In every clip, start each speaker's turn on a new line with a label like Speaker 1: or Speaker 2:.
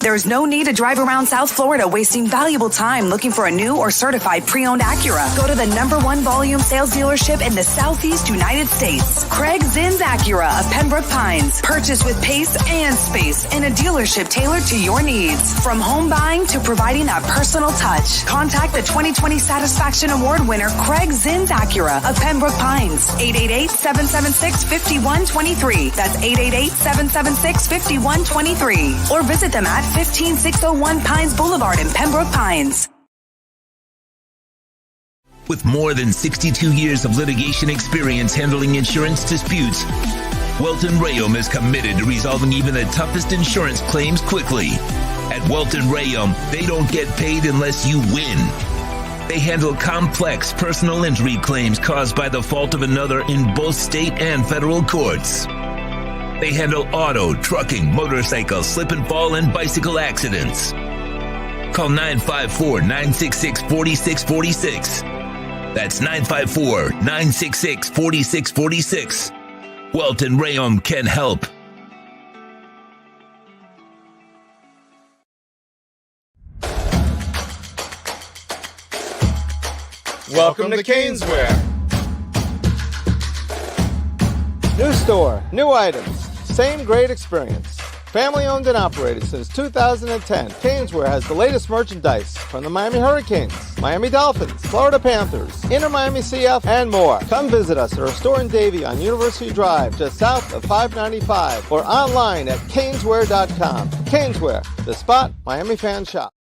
Speaker 1: There's no need to drive around South Florida wasting valuable time looking for a new or certified pre-owned Acura. Go to the #1 volume sales dealership in the Southeast United States. Craig Zinn's Acura of Pembroke Pines. Purchase with pace and space in a dealership tailored to your needs. From home buying to providing that personal touch. Contact the 2020 Satisfaction Award winner Craig Zinn's Acura of Pembroke Pines. 888-776-5123. That's 888-776-5123. Or visit them at 15601 Pines Boulevard in Pembroke Pines.
Speaker 2: With more than 62 years of litigation experience handling insurance disputes, Welton Rayom is committed to resolving even the toughest insurance claims quickly. At Welton Rayom, they don't get paid unless you win. They handle complex personal injury claims caused by the fault of another in both state and federal courts. They handle auto, trucking, motorcycle, slip and fall, and bicycle accidents. Call 954-966-4646. That's 954-966-4646. Welton Rayom can help.
Speaker 3: Welcome to Caneswear. New store, new items, same great experience. Family owned and operated since 2010, Caneswear has the latest merchandise from the Miami Hurricanes, Miami Dolphins, Florida Panthers, Inter Miami CF, and more. Come visit us at our store in Davie on University Drive, just south of 595, or online at caneswear.com. Caneswear, the spot Miami fans shop.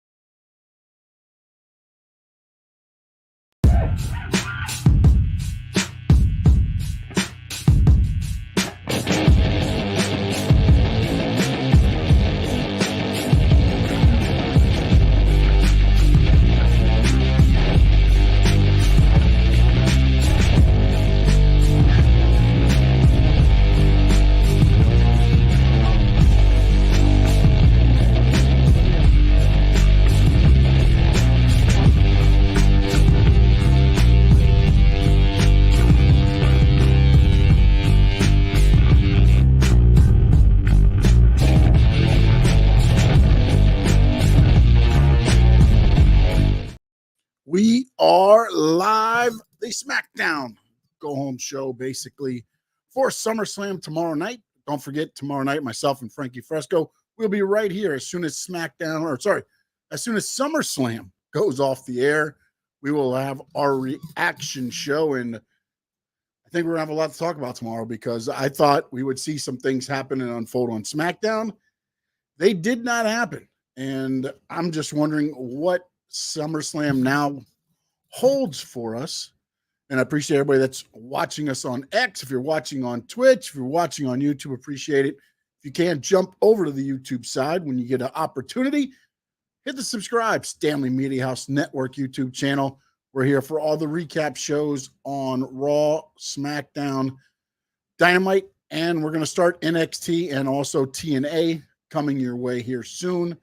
Speaker 4: We are live, the Smackdown go-home show, basically, for SummerSlam tomorrow night. Don't forget, tomorrow night, myself and Frankie Fresco will be right here as soon as as soon as SummerSlam goes off the air. We will have our reaction show, and I think we're going to have a lot to talk about tomorrow because I thought we would see some things happen and unfold on SmackDown. They did not happen, and I'm just wondering what SummerSlam now holds for us. And I appreciate everybody that's watching us on X. If you're watching on Twitch, if you're watching on YouTube, appreciate it. If you can, jump over to the YouTube side when you get an opportunity. Hit the subscribe, Stanley Media House Network YouTube channel. We're here for all the recap shows on Raw, SmackDown, Dynamite, and we're going to start NXT and also TNA coming your way here soon.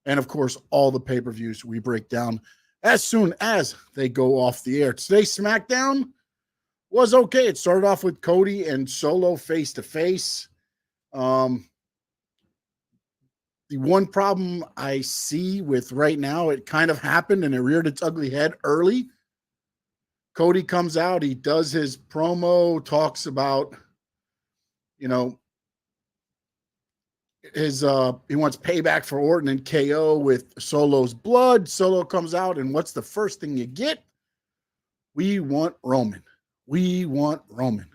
Speaker 4: And, of course, all the pay-per-views we break down as soon as they go off the air. Today's SmackDown was okay. It started off with Cody and Solo face-to-face. The one problem I see with right now, it kind of happened and it reared its ugly head early. Cody comes out. He does his promo, talks about, he wants payback for Orton and KO with Solo's blood. Solo comes out, and what's the first thing you get? We want Roman. We want Roman.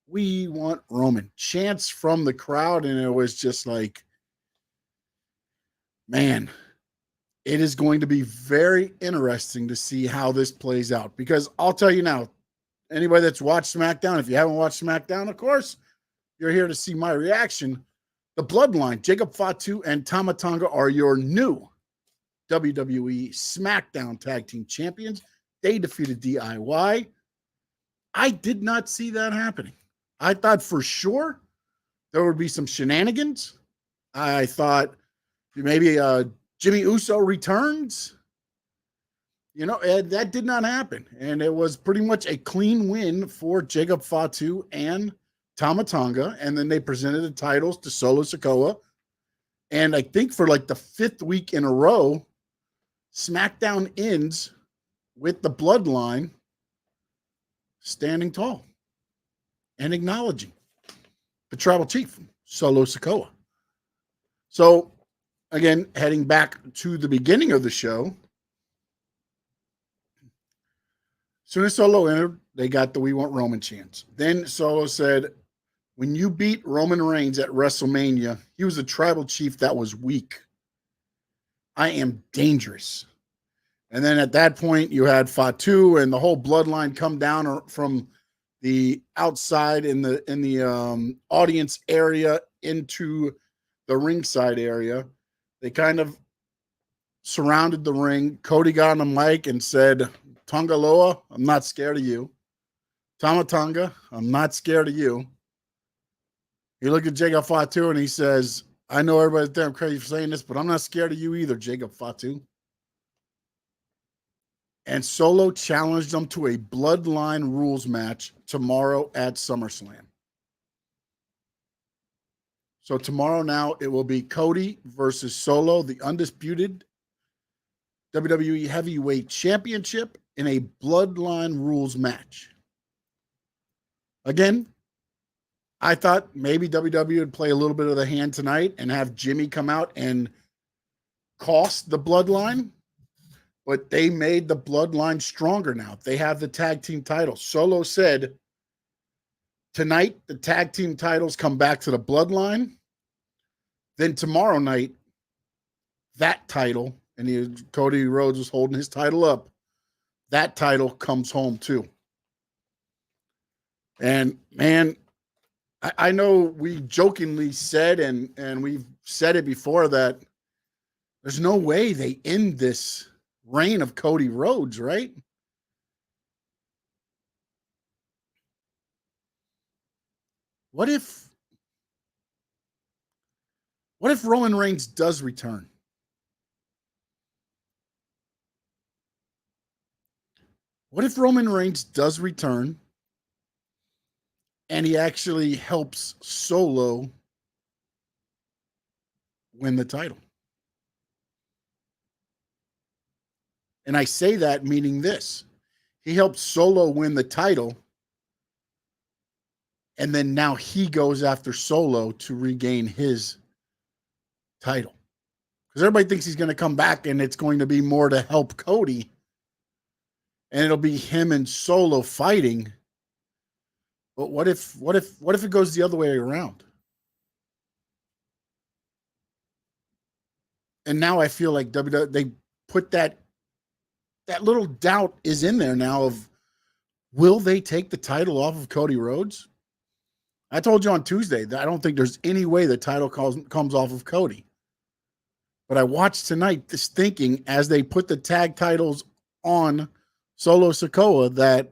Speaker 4: We want Roman. Chants from the crowd, and it was just like, man, it is going to be very interesting to see how this plays out. Because I'll tell you now, anybody that's watched SmackDown, if you haven't watched SmackDown, of course, you're here to see my reaction. The Bloodline, Jacob Fatu and Tama Tonga are your new WWE SmackDown Tag Team Champions. They defeated DIY. I did not see that happening. I thought for sure there would be some shenanigans. I thought maybe Jimmy Uso returns. That did not happen. And it was pretty much a clean win for Jacob Fatu and Tama Tonga, and then they presented the titles to Solo Sikoa And I think for like the 5th week in a row, SmackDown ends with the Bloodline standing tall and acknowledging the tribal chief, Solo Sikoa. So, again, heading back to the beginning of the show, as soon as Solo entered, they got the "We Want Roman" chants. Then Solo said, when you beat Roman Reigns at WrestleMania, he was a tribal chief that was weak. I am dangerous. And then at that point, you had Fatu and the whole bloodline come down from the outside in the audience area into the ringside area. They kind of surrounded the ring. Cody got on the mic and said, "Tonga Loa, I'm not scared of you. Tama Tonga, I'm not scared of you." He looked at Jacob Fatu and he says, "I know everybody's damn crazy for saying this, but I'm not scared of you either, Jacob Fatu." And Solo challenged him to a Bloodline rules match tomorrow at SummerSlam. So tomorrow now it will be Cody versus Solo, the undisputed WWE Heavyweight Championship in a Bloodline rules match. Again, I thought maybe WWE would play a little bit of the hand tonight and have Jimmy come out and cost the Bloodline. But they made the Bloodline stronger now. They have the tag team titles. Solo said, tonight, the tag team titles come back to the Bloodline. Then tomorrow night, that title, and Cody Rhodes was holding his title up, that title comes home too. And, man, I know we jokingly said, and we've said it before, that there's no way they end this reign of Cody Rhodes, right? What if Roman Reigns does return? What if Roman Reigns does return and he actually helps Solo win the title? And I say that meaning this. He helps Solo win the title, and then now he goes after Solo to regain his title. Because everybody thinks he's going to come back and it's going to be more to help Cody. And it'll be him and Solo fighting. But what if it goes the other way around? And now I feel like they put that little doubt is in there now of, will they take the title off of Cody Rhodes? I told you on Tuesday that I don't think there's any way the title comes off of Cody. But I watched tonight this thinking as they put the tag titles on Solo Sikoa that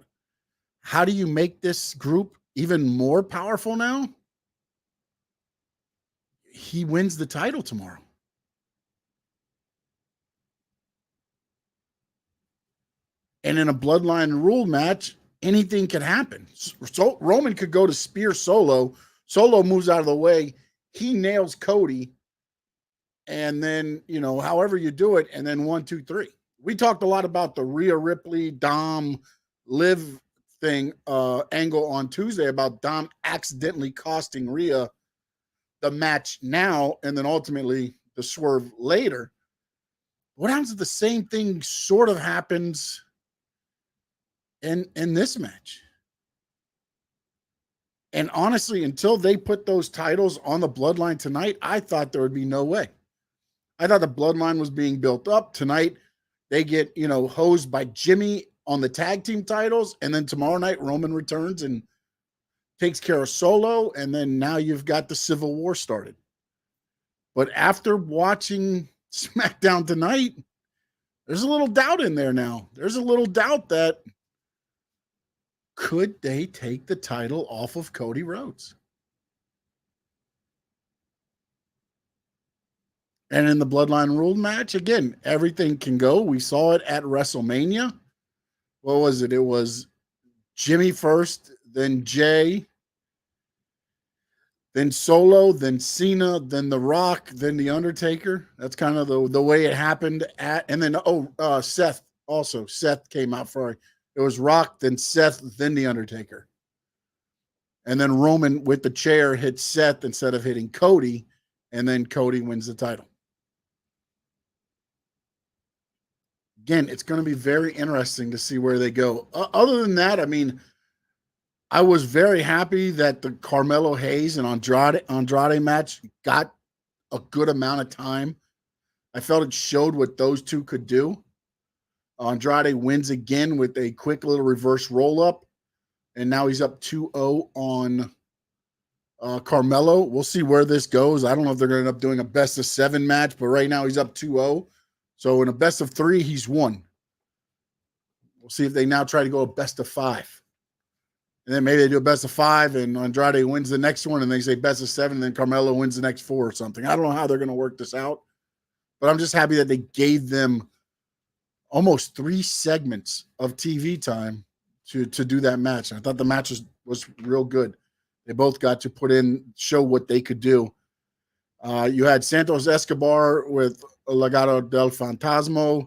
Speaker 4: how do you make this group even more powerful now? He wins the title tomorrow. And in a Bloodline rule match, anything can happen. So Roman could go to spear Solo. Solo moves out of the way. He nails Cody. And then, however you do it, and then 1, 2, 3. We talked a lot about the Rhea Ripley, Dom, Liv thing angle on Tuesday about Dom accidentally costing Rhea the match now, and then ultimately the swerve later. What happens if the same thing sort of happens in this match? And honestly, until they put those titles on the Bloodline tonight, I thought there would be no way. I thought the Bloodline was being built up. Tonight, they get, hosed by Jimmy on the tag team titles. And then tomorrow night, Roman returns and takes care of Solo. And then now you've got the Civil War started. But after watching SmackDown tonight, there's a little doubt in there now. There's a little doubt that could they take the title off of Cody Rhodes? And in the Bloodline rule match, again, everything can go. We saw it at WrestleMania. What was it? It was Jimmy first, then Jay, then Solo, then Cena, then The Rock, then The Undertaker. That's kind of the way it happened. And then Seth also. Seth came out for it was Rock, then Seth, then The Undertaker. And then Roman with the chair hit Seth instead of hitting Cody, and then Cody wins the title. Again, it's going to be very interesting to see where they go. Other than that, I mean, I was very happy that the Carmelo Hayes and Andrade match got a good amount of time. I felt it showed what those two could do. Andrade wins again with a quick little reverse roll-up, and now he's up 2-0 on Carmelo. We'll see where this goes. I don't know if they're going to end up doing a best-of-7 match, but right now he's up 2-0. So in a best-of-3, he's won. We'll see if they now try to go a best-of-5. And then maybe they do a best-of-5 and Andrade wins the next one, and they say best-of-7, and then Carmelo wins the next 4 or something. I don't know how they're going to work this out, but I'm just happy that they gave them almost 3 segments of TV time to do that match. I thought the match was real good. They both got to show what they could do. You had Santos Escobar with Legado del Fantasma,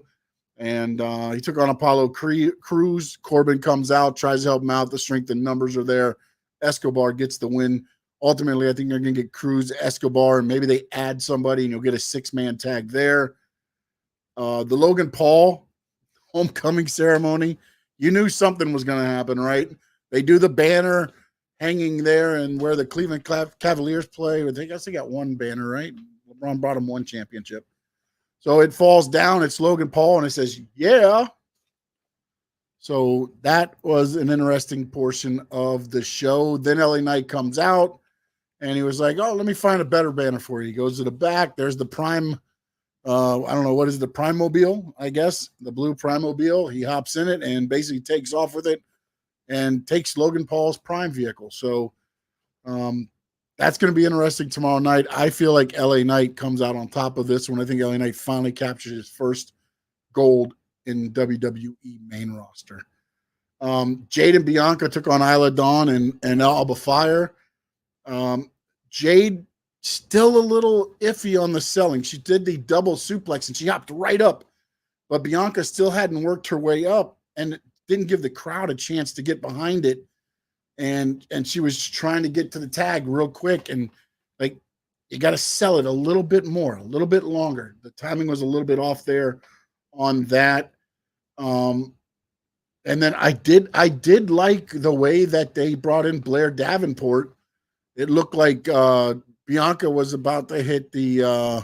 Speaker 4: and he took on Apollo Crews. Corbin comes out, tries to help him out. The strength and numbers are there. Escobar gets the win. Ultimately, I think they're going to get Crews, Escobar, and maybe they add somebody, and you'll get a 6-man tag there. The Logan Paul homecoming ceremony, you knew something was going to happen, right? They do the banner hanging there and where the Cleveland Cavaliers play. I guess they got one banner, right? LeBron brought them 1 championship. So it falls down. It's Logan Paul, and it says, yeah. So that was an interesting portion of the show. Then LA Knight comes out, and he was like, oh, let me find a better banner for you. He goes to the back. There's the Prime. I don't know, what is the Prime-mobile, I guess, the blue Prime-mobile. He hops in it and basically takes off with it and takes Logan Paul's Prime vehicle. So that's going to be interesting tomorrow night. I feel like LA Knight comes out on top of this one. I think LA Knight finally captures his first gold in WWE main roster. Jade and Bianca took on Isla Dawn and Alba Fire. Jade still a little iffy on the selling. She did the double suplex and she hopped right up, but Bianca still hadn't worked her way up and didn't give the crowd a chance to get behind it. And she was trying to get to the tag real quick, and like, you got to sell it a little bit more, a little bit longer. The timing was a little bit off there on that. And then I did like the way that they brought in Blair Davenport. It looked like Bianca was about to hit the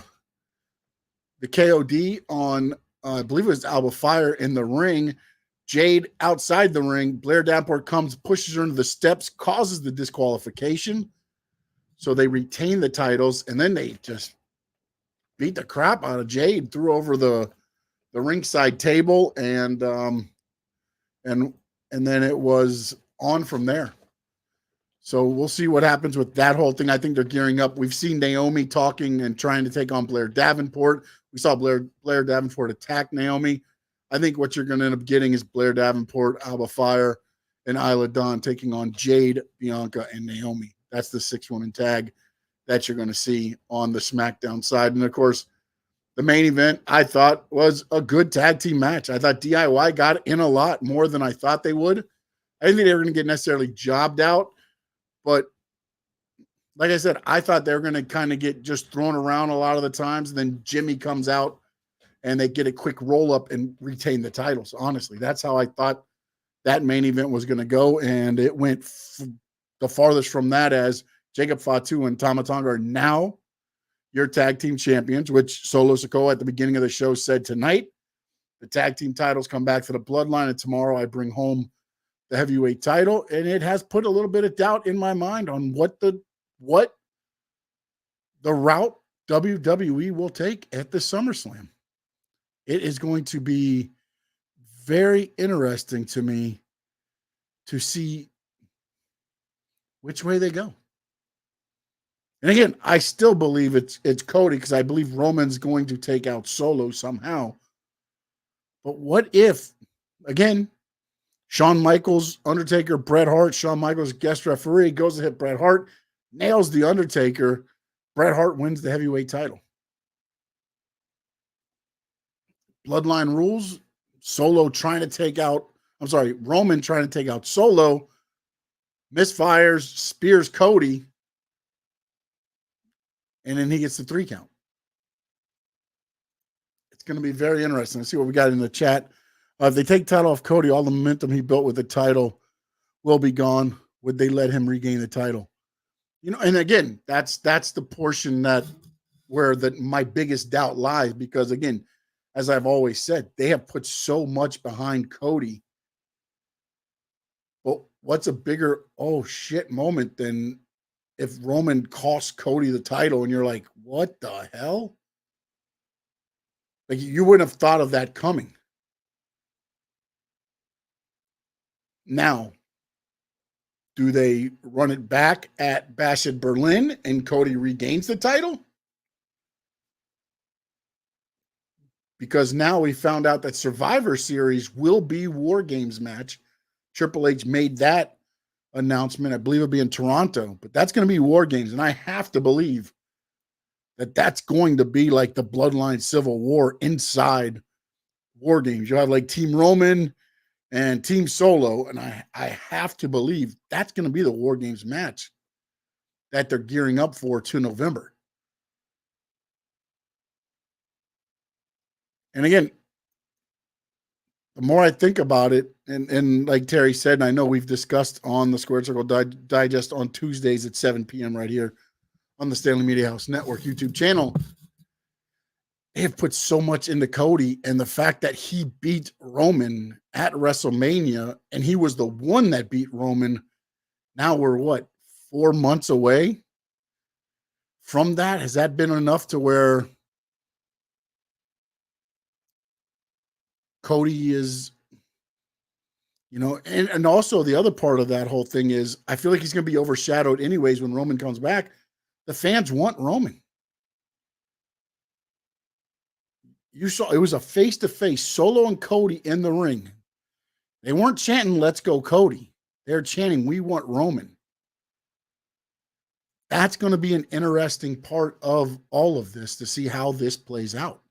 Speaker 4: KOD on, I believe it was Alba Fire in the ring. Jade outside the ring. Blair Davenport comes, pushes her into the steps, causes the disqualification. So they retain the titles, and then they just beat the crap out of Jade, threw over the ringside table, and then it was on from there. So we'll see what happens with that whole thing. I think they're gearing up. We've seen Naomi talking and trying to take on Blair Davenport. We saw Blair Davenport attack Naomi. I think what you're going to end up getting is Blair Davenport, Alba Fire, and Isla Dawn taking on Jade, Bianca, and Naomi. That's the 6-woman tag that you're going to see on the SmackDown side. And, of course, the main event, I thought, was a good tag team match. I thought DIY got in a lot more than I thought they would. I didn't think they were going to get necessarily jobbed out. But like I said, I thought they were going to kind of get just thrown around a lot of the times. And then Jimmy comes out and they get a quick roll up and retain the titles. Honestly, that's how I thought that main event was going to go. And it went the farthest from that, as Jacob Fatu and Tama Tonga are now your tag team champions, which Solo Sikoa at the beginning of the show said tonight. The tag team titles come back to the Bloodline, and tomorrow I bring home the heavyweight title. And it has put a little bit of doubt in my mind on what the route WWE will take at the SummerSlam. It is going to be very interesting to me to see which way they go. And again, I still believe it's Cody, because I believe Roman's going to take out Solo somehow. But what if, again, Shawn Michaels, Undertaker, Bret Hart, Shawn Michaels, guest referee, goes to hit Bret Hart. nails The Undertaker. Bret Hart wins the heavyweight title. Bloodline rules. Roman trying to take out Solo. Misfires, spears Cody. And then he gets the 3 count. It's going to be very interesting. Let's see what we got in the chat. If they take title off Cody, all the momentum he built with the title will be gone. Would they let him regain the title? And again, that's the portion where my biggest doubt lies, because again, as I've always said, they have put so much behind Cody. But what's a bigger oh shit moment than if Roman costs Cody the title and you're like, what the hell? Like, you wouldn't have thought of that coming. Now, do they run it back at Bash at Berlin and Cody regains the title? Because now we found out that Survivor Series will be War Games match. Triple H made that announcement. I believe it'll be in Toronto, but that's going to be War Games. And I have to believe that that's going to be like the Bloodline Civil War inside War Games. You'll have like Team Roman and Team Solo, and I have to believe that's going to be the War Games match that they're gearing up for to November. And again, the more I think about it, and like Terry said, and I know we've discussed on the Squared Circle Digest on Tuesdays at 7 p.m. right here on the Stanley Media House Network YouTube channel, they have put so much into Cody, and the fact that he beat Roman at WrestleMania, and he was the one that beat Roman. Now we're 4 months away from that? Has that been enough to where Cody is, and also the other part of that whole thing is I feel like he's going to be overshadowed anyways when Roman comes back. The fans want Roman. You saw it was a face-to-face Solo and Cody in the ring. They weren't chanting, "Let's go, Cody." They're chanting, "We want Roman." That's going to be an interesting part of all of this to see how this plays out.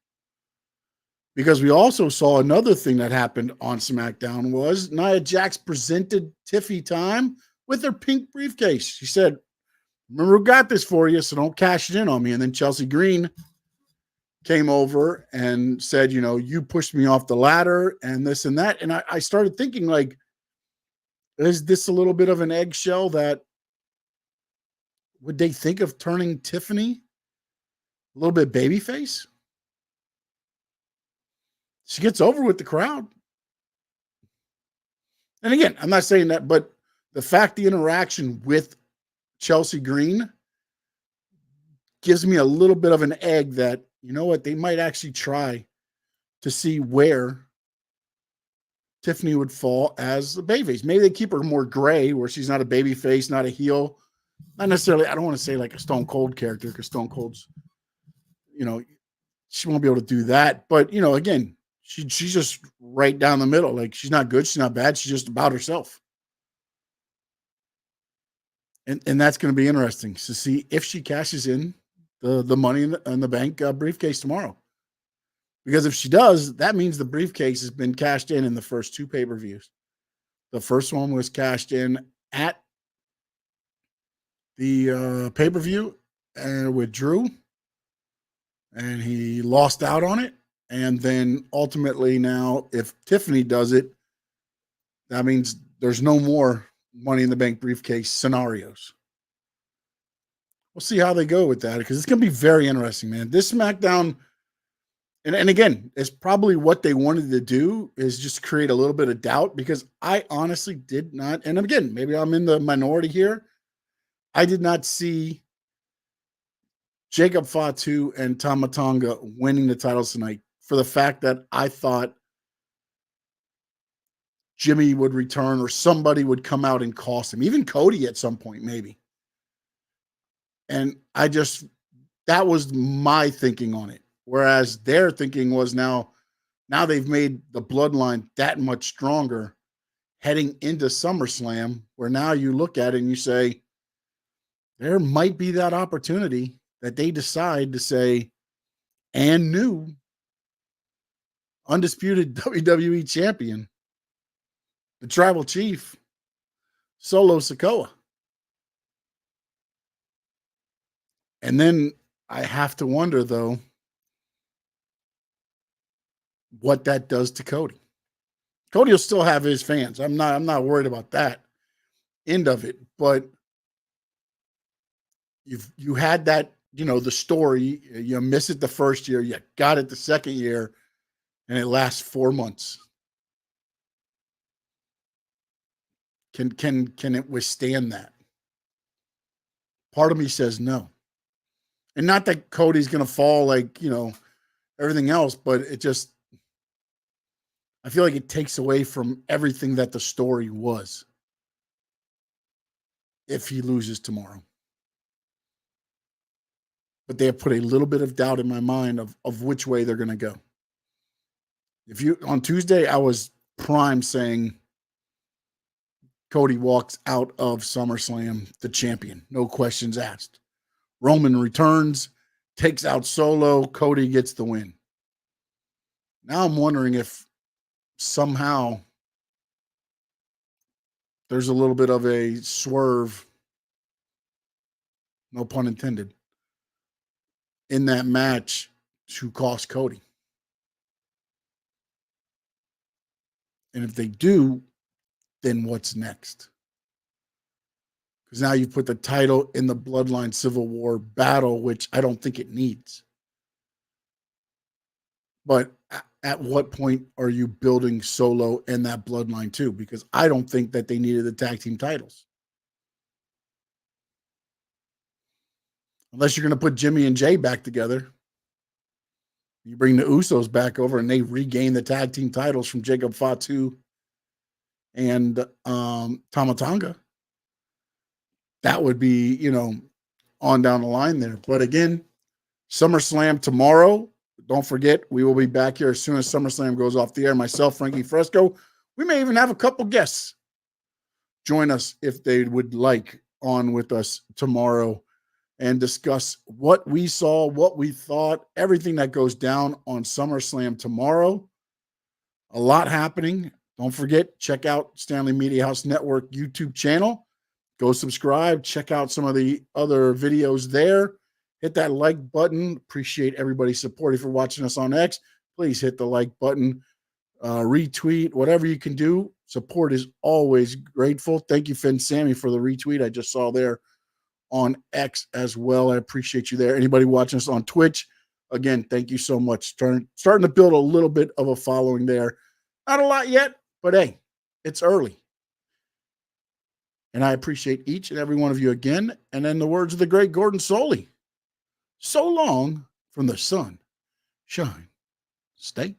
Speaker 4: Because we also saw another thing that happened on SmackDown was Nia Jax presented Tiffy time with her pink briefcase. She said, "Remember who got this for you, so don't cash it in on me." And then Chelsea Green came over and said, "You pushed me off the ladder and this and that." And I started thinking, like, is this a little bit of an eggshell that would they think of turning Tiffany a little bit babyface? She gets over with the crowd. And again, I'm not saying that, but the interaction with Chelsea Green gives me a little bit of an egg that, they might actually try to see where Tiffany would fall as a babyface. Maybe they keep her more gray, where she's not a babyface, not a heel. Not necessarily, I don't want to say like a Stone Cold character, because Stone Cold's, she won't be able to do that. But, again, she's just right down the middle. Like, she's not good, she's not bad, she's just about herself. And that's going to be interesting to see if she cashes in the money in the bank briefcase tomorrow. Because if she does, that means the briefcase has been cashed in the first 2 pay-per-views. The first one was cashed in at the pay-per-view with Drew, and he lost out on it. And then ultimately now, if Tiffany does it, that means there's no more Money in the Bank briefcase scenarios. We'll see how they go with that, because it's going to be very interesting, man. This SmackDown, and again, it's probably what they wanted to do, is just create a little bit of doubt, because I honestly did not, and again, maybe I'm in the minority here, I did not see Jacob Fatu and Tama Tonga winning the titles tonight, for the fact that I thought Jimmy would return or somebody would come out and cost him. Even Cody at some point, maybe. And that was my thinking on it. Whereas their thinking was now they've made the bloodline that much stronger heading into SummerSlam, where now you look at it and you say, there might be that opportunity that they decide to say, and new undisputed WWE champion, the tribal chief, Solo Sikoa. And then I have to wonder, though, what that does to Cody. Cody will still have his fans. I'm not worried about that end of it, but you had that, the story. You miss it the first year, you got it the second year, and it lasts 4 months. Can it withstand that? Part of me says no. And not that Cody's going to fall like, everything else, but it just, I feel like it takes away from everything that the story was if he loses tomorrow. But they have put a little bit of doubt in my mind of which way they're going to go. On Tuesday, I was prime saying Cody walks out of SummerSlam the champion, no questions asked. Roman returns, takes out Solo, Cody gets the win. Now I'm wondering if somehow there's a little bit of a swerve, no pun intended, in that match to cost Cody. And if they do, then what's next? Because now you've put the title in the Bloodline Civil War battle, which I don't think it needs. But at what point are you building Solo and that Bloodline too? Because I don't think that they needed the tag team titles. Unless you're going to put Jimmy and Jay back together. You bring the Usos back over and they regain the tag team titles from Jacob Fatu and Tama Tonga. That would be, on down the line there. But again, SummerSlam tomorrow. Don't forget, we will be back here as soon as SummerSlam goes off the air. Myself, Frankie Fresco. We may even have a couple guests join us if they would like on with us tomorrow and discuss what we saw, what we thought, everything that goes down on SummerSlam tomorrow. A lot happening. Don't forget, check out Stanley Media House Network YouTube channel. Go subscribe. Check out some of the other videos there. Hit that like button. Appreciate everybody's support. If you're watching us on X, please hit the like button, retweet, whatever you can do. Support is always grateful. Thank you, Finn Sammy, for the retweet I just saw there on X as well. I appreciate you there. Anybody watching us on Twitch, again, thank you so much. Starting to build a little bit of a following there. Not a lot yet, but hey, it's early. And I appreciate each and every one of you again. And in the words of the great Gordon Soley, so long from the sun, shine, stay.